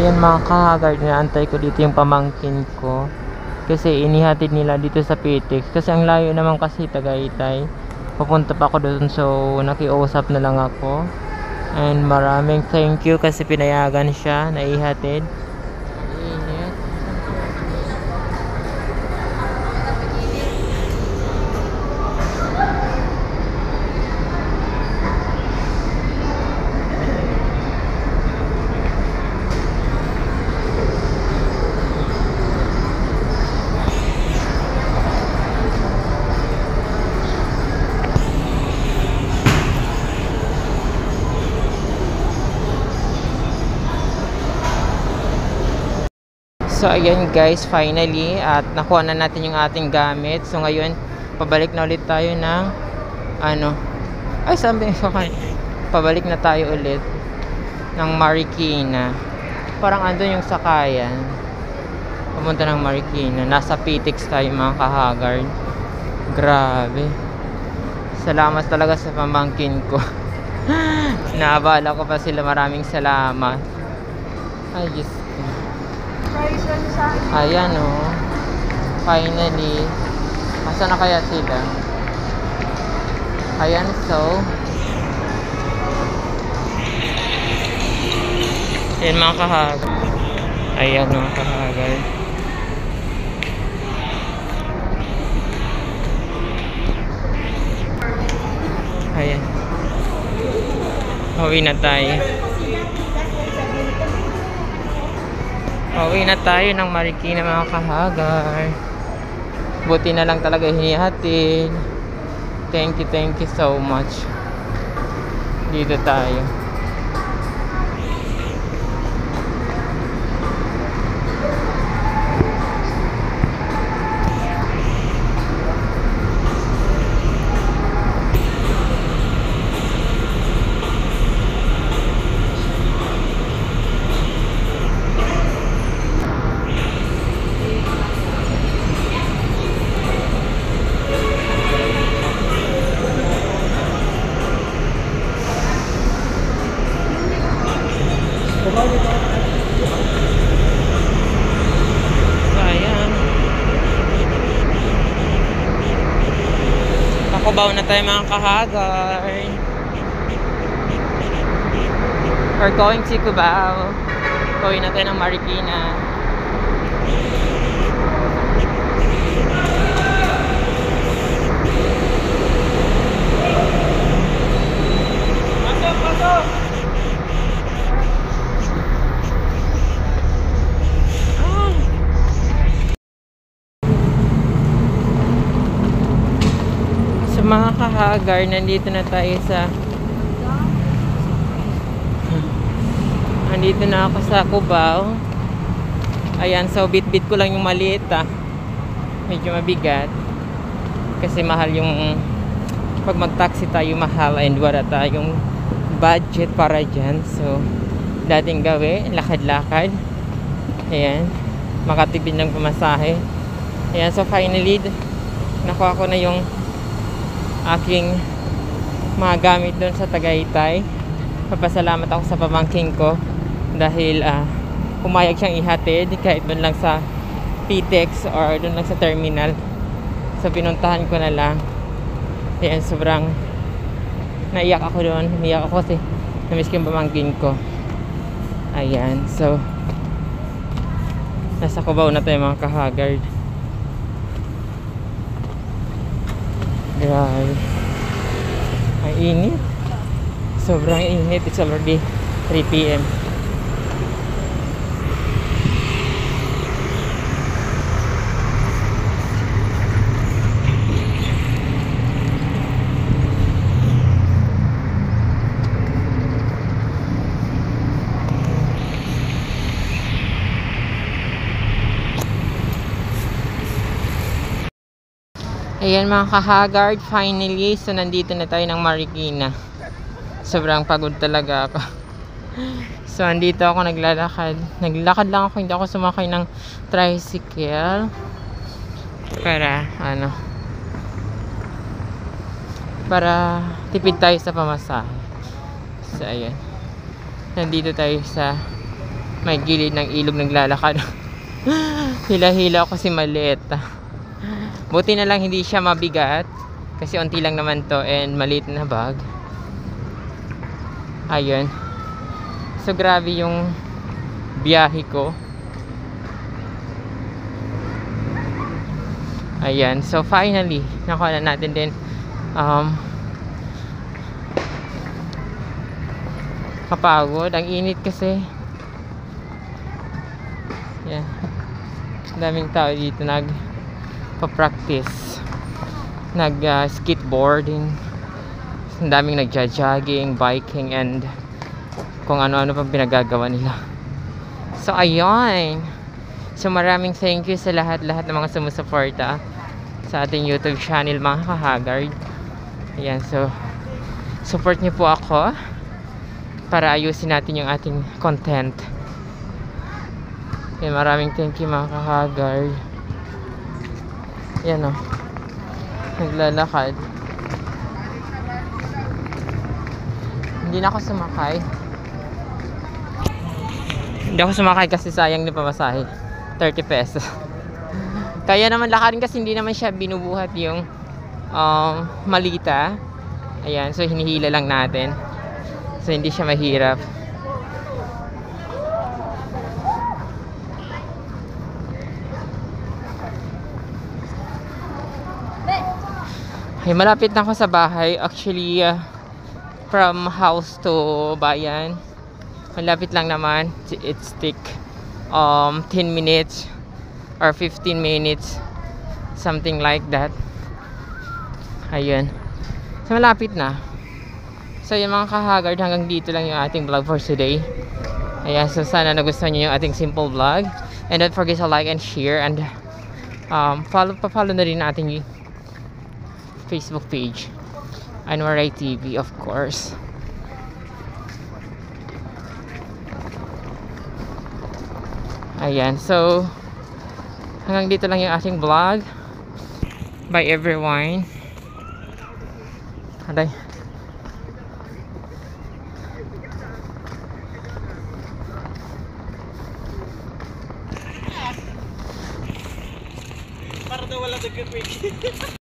Ayan mga kahagard, naantay ko dito yung pamangkin ko. Kasi inihatid nila dito sa Pitex. Kasi ang layo naman kasi Tagaytay. Pupunta pa ako doon, so nakiusap na lang ako. And maraming thank you kasi pinayagan siya na ihatid. Init. So ayan guys, finally at nakuha na natin yung ating gamit. So ngayon, pabalik na ulit tayo ng pabalik na tayo ulit ng Marikina. Parang andun yung sakayan. Pumunta ng Marikina. Nasa Pitex tayo mga kahagard. Grabe. Salamat talaga sa pamangkin ko. Naabala ko pa sila. Maraming salamat. Ay, Diyos ko. Ayan o. Finally. Asa na kaya sila? Ayan, so ayan mga kahagard. Ayan mga kahagard. Ayan. Pauwi na tayo. Pauwi na tayo ng Marikina mga kahagar. Buti na lang talaga hinihatid. Thank you so much. Dito tayo. Cubao na tayo mga kahagar. We're going to Cubao. Going na tayo ng Marikina. Pasok! Mga kahagar, nandito na tayo sa nandito na ako sa Cubao. Ayan, so bit-bit ko lang yung maliit medyo mabigat kasi mahal yung pag mag-taxi tayo, mahal and wala tayong budget para dyan. So dating gawin, lakad-lakad. Ayan, makatipid ng pamasahe. Ayan, so finally nakuha ko na yung aking mga gamit doon sa Tagaytay. Papasalamat ako sa pamangkin ko dahil pumayag siyang ihatid kahit doon lang sa Pitex or doon lang sa terminal. So pinuntahan ko na lang. Ayan, sobrang naiyak ako doon. Naiyak ako kasi namiss ko yung pamangkin ko. Ayan, so nasa Cubao na tayo mga kahagard. Grabe. Ang init. Sobrang init. It's already 3 PM. Ayan mga kahagard, finally, so nandito na tayo ng Marikina. Sobrang pagod talaga ako. So andito ako naglalakad. Naglakad lang ako, hindi ako sumakay ng tricycle. Para para tipid tayo sa pamasahe. So ayan. Nandito tayo sa may gilid ng ilog naglalakad. Hila-hila ako si maliit. Buti na lang hindi siya mabigat kasi onti lang naman to and maliit na bag. Ayun. So grabe yung biyahe ko. Ayan. So finally, nakuha na natin din kapagod. Ang init kasi. Yan. Daming tao dito nagpa-practice. Skateboarding. Ang daming nagja-jogging, biking, and kung ano-ano pang pinagagawa nila. So ayun. So maraming thank you sa lahat-lahat ng mga sumusuporta sa ating YouTube channel, mga kahagard. Ayan, so support niyo po ako para ayusin natin yung ating content. Ayan, maraming thank you mga kahagard. Ayan o, naglalakad. Hindi na ako sumakay. Hindi ako sumakay kasi sayang na pamasahe, 30 pesos. Kaya naman lakarin kasi hindi naman siya binubuhat yung malita. Ayan, so hinihila lang natin. So hindi siya mahirap. Ay, malapit na ako sa bahay. Actually, from house to bayan, malapit lang naman. It's take 10 minutes or 15 minutes, something like that. Ayun. So malapit na. So yung mga kahagard, hanggang dito lang yung ating vlog for today. Ayan, so sana nagustuhan nyo yung ating simple vlog. And don't forget to like and share, and follow na rin natin yung Facebook page, Anwaray TV, of course. Ayan, so hanggang dito lang yung ating vlog. Bye everyone. Aday. Para daw wala nag-quick.